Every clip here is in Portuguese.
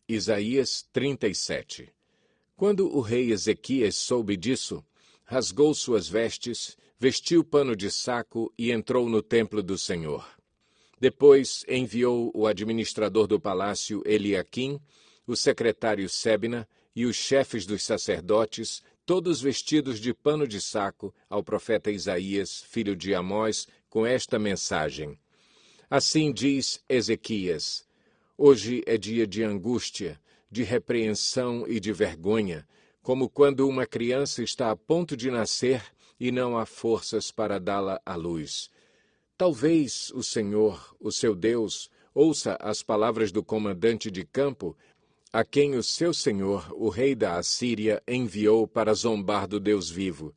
Isaías 37. Quando o rei Ezequias soube disso, rasgou suas vestes, vestiu pano de saco e entrou no templo do Senhor. Depois enviou o administrador do palácio Eliaquim, o secretário Sebna e os chefes dos sacerdotes, todos vestidos de pano de saco, ao profeta Isaías, filho de Amós, com esta mensagem: Assim diz Ezequias: Hoje é dia de angústia, de repreensão e de vergonha, como quando uma criança está a ponto de nascer e não há forças para dá-la à luz. Talvez o Senhor, o seu Deus, ouça as palavras do comandante de campo, a quem o seu senhor, o rei da Assíria, enviou para zombar do Deus vivo,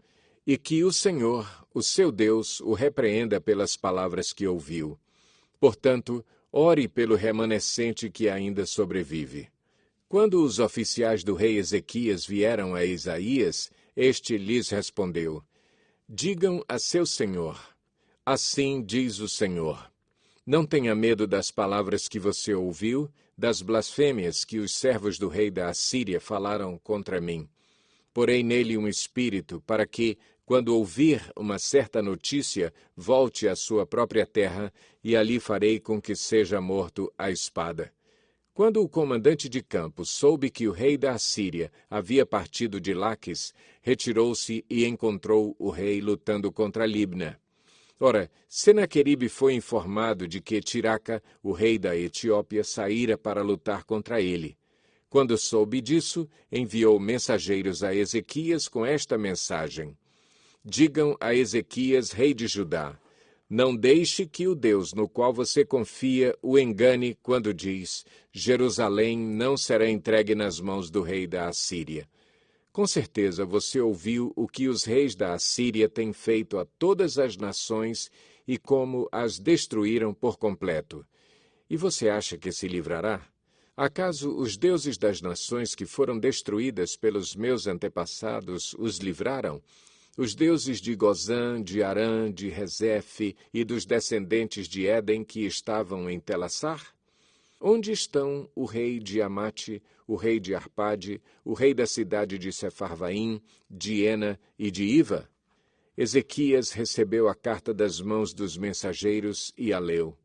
e que o Senhor, o seu Deus, o repreenda pelas palavras que ouviu. Portanto, ore pelo remanescente que ainda sobrevive. Quando os oficiais do rei Ezequias vieram a Isaías, este lhes respondeu: Digam a seu senhor: Assim diz o Senhor: Não tenha medo das palavras que você ouviu, das blasfêmias que os servos do rei da Assíria falaram contra mim. Porei nele um espírito para que, quando ouvir uma certa notícia, volte à sua própria terra, e ali farei com que seja morto à espada. Quando o comandante de campo soube que o rei da Assíria havia partido de Laques, retirou-se e encontrou o rei lutando contra Libna. Ora, Senaqueribe foi informado de que Tiraca, o rei da Etiópia, saíra para lutar contra ele. Quando soube disso, enviou mensageiros a Ezequias com esta mensagem: Digam a Ezequias, rei de Judá: Não deixe que o Deus no qual você confia o engane quando diz: Jerusalém não será entregue nas mãos do rei da Assíria. Com certeza você ouviu o que os reis da Assíria têm feito a todas as nações e como as destruíram por completo. E você acha que se livrará? Acaso os deuses das nações que foram destruídas pelos meus antepassados os livraram? Os deuses de Gozã, de Arã, de Rezefe e dos descendentes de Éden que estavam em Telassar? Onde estão o rei de Amate, o rei de Arpade, o rei da cidade de Sefarvaim, de Ena e de Iva? Ezequias recebeu a carta das mãos dos mensageiros e a leu.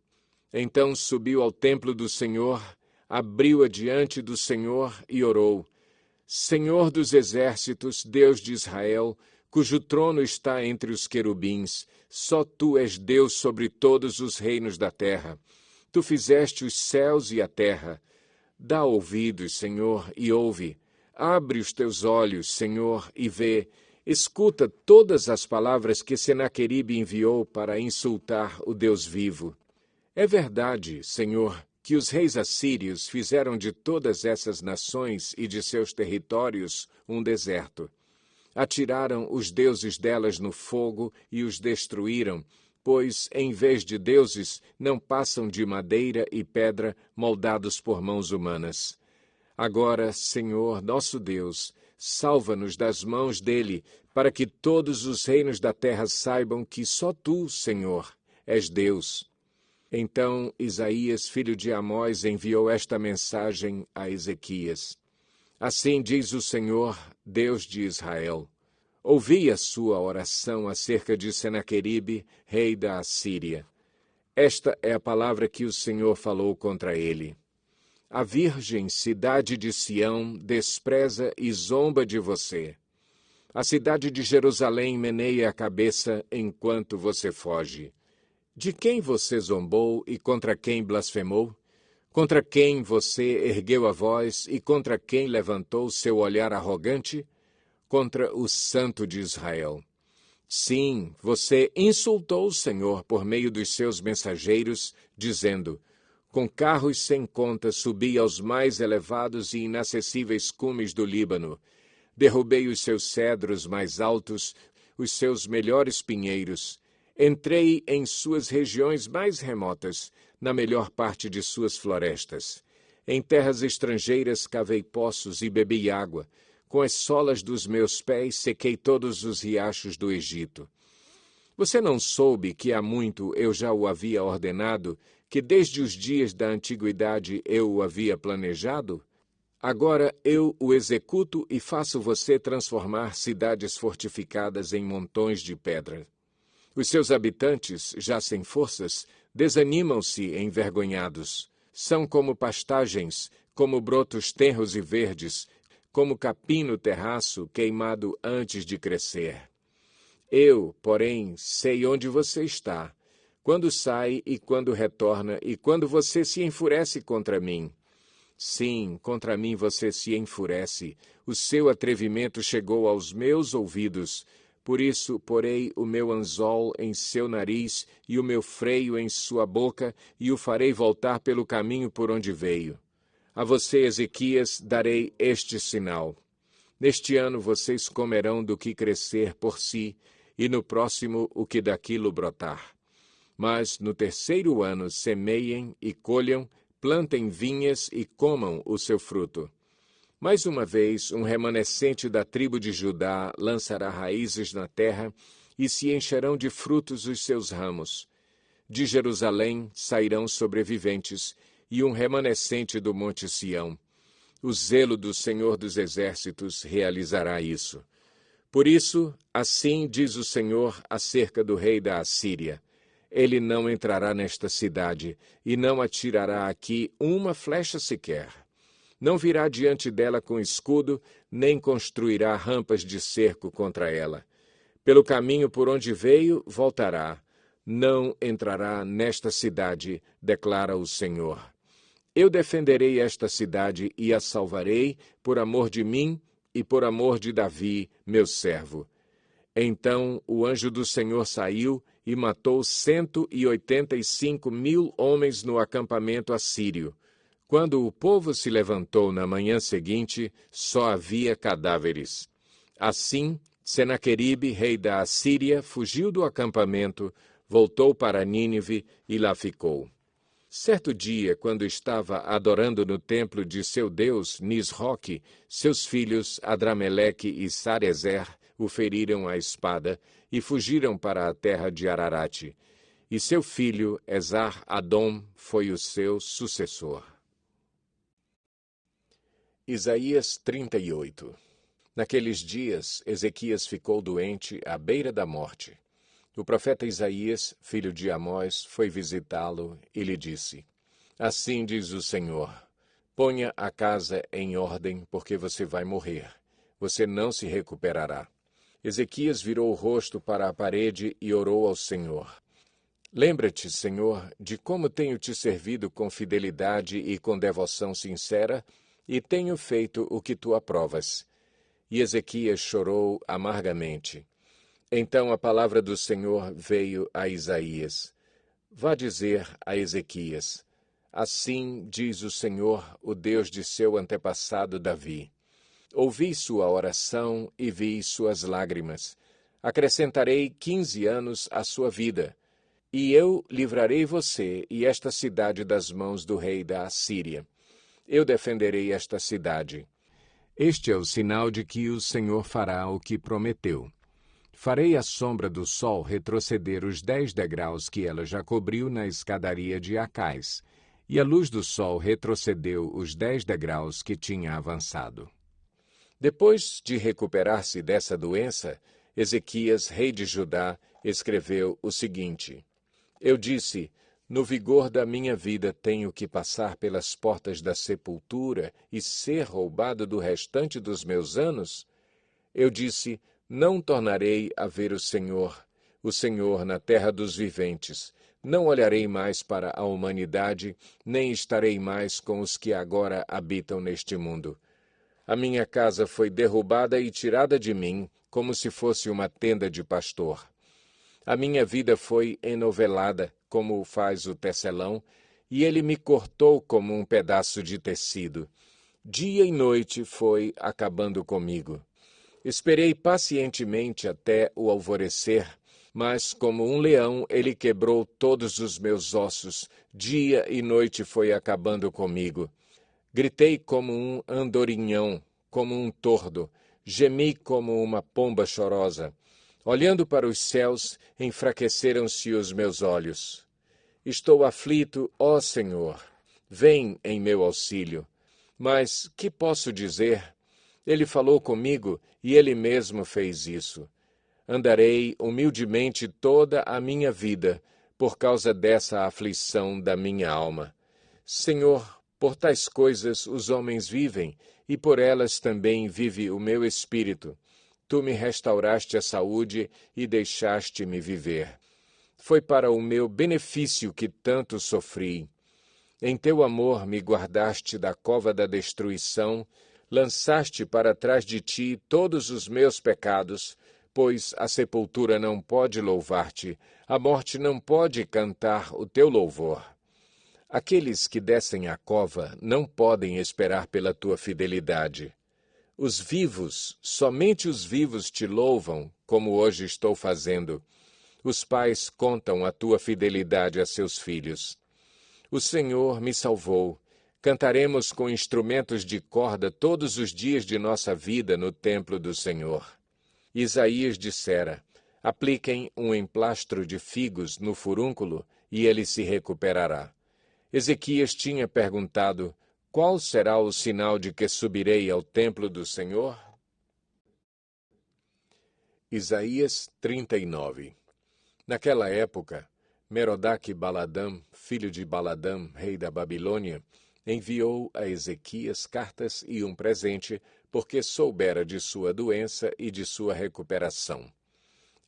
Então subiu ao templo do Senhor, abriu-a diante do Senhor e orou: Senhor dos exércitos, Deus de Israel, cujo trono está entre os querubins, só tu és Deus sobre todos os reinos da terra. Tu fizeste os céus e a terra. Dá ouvidos, Senhor, e ouve. Abre os teus olhos, Senhor, e vê. Escuta todas as palavras que Senaqueribe enviou para insultar o Deus vivo. É verdade, Senhor, que os reis assírios fizeram de todas essas nações e de seus territórios um deserto. Atiraram os deuses delas no fogo e os destruíram, pois, em vez de deuses, não passam de madeira e pedra moldados por mãos humanas. Agora, Senhor, nosso Deus, salva-nos das mãos dele, para que todos os reinos da terra saibam que só tu, Senhor, és Deus. Então Isaías, filho de Amós, enviou esta mensagem a Ezequias: Assim diz o Senhor, Deus de Israel: Ouvi a sua oração acerca de Senaqueribe, rei da Assíria. Esta é a palavra que o Senhor falou contra ele. A virgem cidade de Sião despreza e zomba de você. A cidade de Jerusalém meneia a cabeça enquanto você foge. De quem você zombou e contra quem blasfemou? Contra quem você ergueu a voz e contra quem levantou seu olhar arrogante? Contra o Santo de Israel. Sim, você insultou o Senhor por meio dos seus mensageiros, dizendo: Com carros sem conta subi aos mais elevados e inacessíveis cumes do Líbano. Derrubei os seus cedros mais altos, os seus melhores pinheiros. Entrei em suas regiões mais remotas, na melhor parte de suas florestas. Em terras estrangeiras cavei poços e bebi água. Com as solas dos meus pés sequei todos os riachos do Egito. Você não soube que há muito eu já o havia ordenado, que desde os dias da antiguidade eu o havia planejado? Agora eu o executo e faço você transformar cidades fortificadas em montões de pedra. Os seus habitantes, já sem forças, desanimam-se envergonhados. São como pastagens, como brotos tenros e verdes, como capim no terraço queimado antes de crescer. Eu, porém, sei onde você está, quando sai e quando retorna, e quando você se enfurece contra mim. Sim, contra mim você se enfurece. O seu atrevimento chegou aos meus ouvidos. Por isso, porei o meu anzol em seu nariz e o meu freio em sua boca, e o farei voltar pelo caminho por onde veio. A você, Ezequias, darei este sinal. Neste ano vocês comerão do que crescer por si, e no próximo o que daquilo brotar. Mas no terceiro ano semeiem e colham, plantem vinhas e comam o seu fruto. Mais uma vez, um remanescente da tribo de Judá lançará raízes na terra e se encherão de frutos os seus ramos. De Jerusalém sairão sobreviventes e um remanescente do monte Sião. O zelo do Senhor dos Exércitos realizará isso. Por isso, assim diz o Senhor acerca do rei da Assíria: ele não entrará nesta cidade e não atirará aqui uma flecha sequer. Não virá diante dela com escudo, nem construirá rampas de cerco contra ela. Pelo caminho por onde veio, voltará. Não entrará nesta cidade, declara o Senhor. Eu defenderei esta cidade e a salvarei por amor de mim e por amor de Davi, meu servo. Então o anjo do Senhor saiu e matou 185.000 homens no acampamento assírio. Quando o povo se levantou na manhã seguinte, só havia cadáveres. Assim, Senaqueribe, rei da Assíria, fugiu do acampamento, voltou para Nínive e lá ficou. Certo dia, quando estava adorando no templo de seu deus Nisroque, seus filhos Adrameleque e Sarezer o feriram à espada e fugiram para a terra de Ararate. E seu filho Esar-Adom foi o seu sucessor. Isaías 38. Naqueles dias, Ezequias ficou doente à beira da morte. O profeta Isaías, filho de Amós, foi visitá-lo e lhe disse: assim diz o Senhor, ponha a casa em ordem, porque você vai morrer. Você não se recuperará. Ezequias virou o rosto para a parede e orou ao Senhor. Lembra-te, Senhor, de como tenho te servido com fidelidade e com devoção sincera, e tenho feito o que tu aprovas. E Ezequias chorou amargamente. Então a palavra do Senhor veio a Isaías. Vá dizer a Ezequias: assim diz o Senhor, o Deus de seu antepassado Davi. Ouvi sua oração e vi suas lágrimas. Acrescentarei 15 anos à sua vida, e eu livrarei você e esta cidade das mãos do rei da Assíria. Eu defenderei esta cidade. Este é o sinal de que o Senhor fará o que prometeu. Farei a sombra do sol retroceder os 10 degraus que ela já cobriu na escadaria de Acais, e a luz do sol retrocedeu os 10 degraus que tinha avançado. Depois de recuperar-se dessa doença, Ezequias, rei de Judá, escreveu o seguinte: eu disse, no vigor da minha vida tenho que passar pelas portas da sepultura e ser roubado do restante dos meus anos? Eu disse, não tornarei a ver o Senhor na terra dos viventes. Não olharei mais para a humanidade, nem estarei mais com os que agora habitam neste mundo. A minha casa foi derrubada e tirada de mim, como se fosse uma tenda de pastor. A minha vida foi enovelada, como faz o tecelão, e ele me cortou como um pedaço de tecido. Dia e noite foi acabando comigo. Esperei pacientemente até o alvorecer, mas como um leão ele quebrou todos os meus ossos. Dia e noite foi acabando comigo. Gritei como um andorinhão, como um tordo. Gemi como uma pomba chorosa. Olhando para os céus, enfraqueceram-se os meus olhos. Estou aflito, ó Senhor. Vem em meu auxílio. Mas que posso dizer? Ele falou comigo e ele mesmo fez isso. Andarei humildemente toda a minha vida, por causa dessa aflição da minha alma. Senhor, por tais coisas os homens vivem, e por elas também vive o meu espírito. Tu me restauraste a saúde e deixaste-me viver. Foi para o meu benefício que tanto sofri. Em teu amor me guardaste da cova da destruição, lançaste para trás de ti todos os meus pecados, pois a sepultura não pode louvar-te, a morte não pode cantar o teu louvor. Aqueles que descem à cova não podem esperar pela tua fidelidade. Os vivos, somente os vivos te louvam, como hoje estou fazendo. Os pais contam a tua fidelidade a seus filhos. O Senhor me salvou. Cantaremos com instrumentos de corda todos os dias de nossa vida no templo do Senhor. Isaías dissera: apliquem um emplastro de figos no furúnculo e ele se recuperará. Ezequias tinha perguntado: qual será o sinal de que subirei ao templo do Senhor? Isaías 39. Naquela época, Merodach-Baladã, filho de Baladã, rei da Babilônia, enviou a Ezequias cartas e um presente, porque soubera de sua doença e de sua recuperação.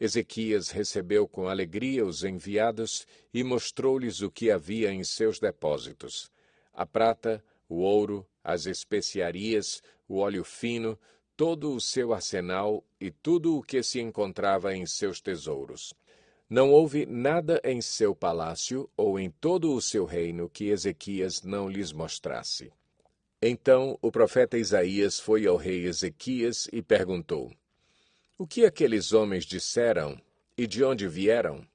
Ezequias recebeu com alegria os enviados e mostrou-lhes o que havia em seus depósitos: a prata, o ouro, as especiarias, o óleo fino, todo o seu arsenal e tudo o que se encontrava em seus tesouros. Não houve nada em seu palácio ou em todo o seu reino que Ezequias não lhes mostrasse. Então o profeta Isaías foi ao rei Ezequias e perguntou: o que aqueles homens disseram e de onde vieram?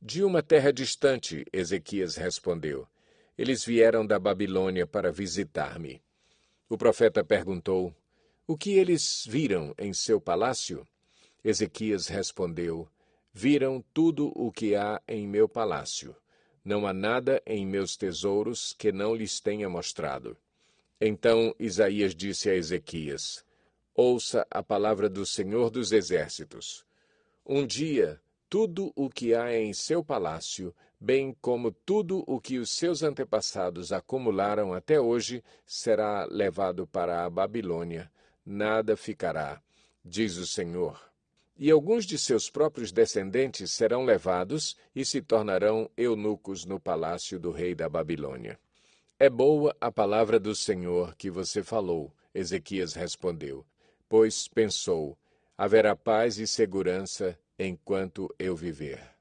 De uma terra distante, Ezequias respondeu. Eles vieram da Babilônia para visitar-me. O profeta perguntou: o que eles viram em seu palácio? Ezequias respondeu: viram tudo o que há em meu palácio. Não há nada em meus tesouros que não lhes tenha mostrado. Então Isaías disse a Ezequias: ouça a palavra do Senhor dos Exércitos. Um dia, tudo o que há em seu palácio, bem como tudo o que os seus antepassados acumularam até hoje, será levado para a Babilônia. Nada ficará, diz o Senhor. E alguns de seus próprios descendentes serão levados e se tornarão eunucos no palácio do rei da Babilônia. É boa a palavra do Senhor que você falou, Ezequias respondeu, pois pensou: haverá paz e segurança enquanto eu viver.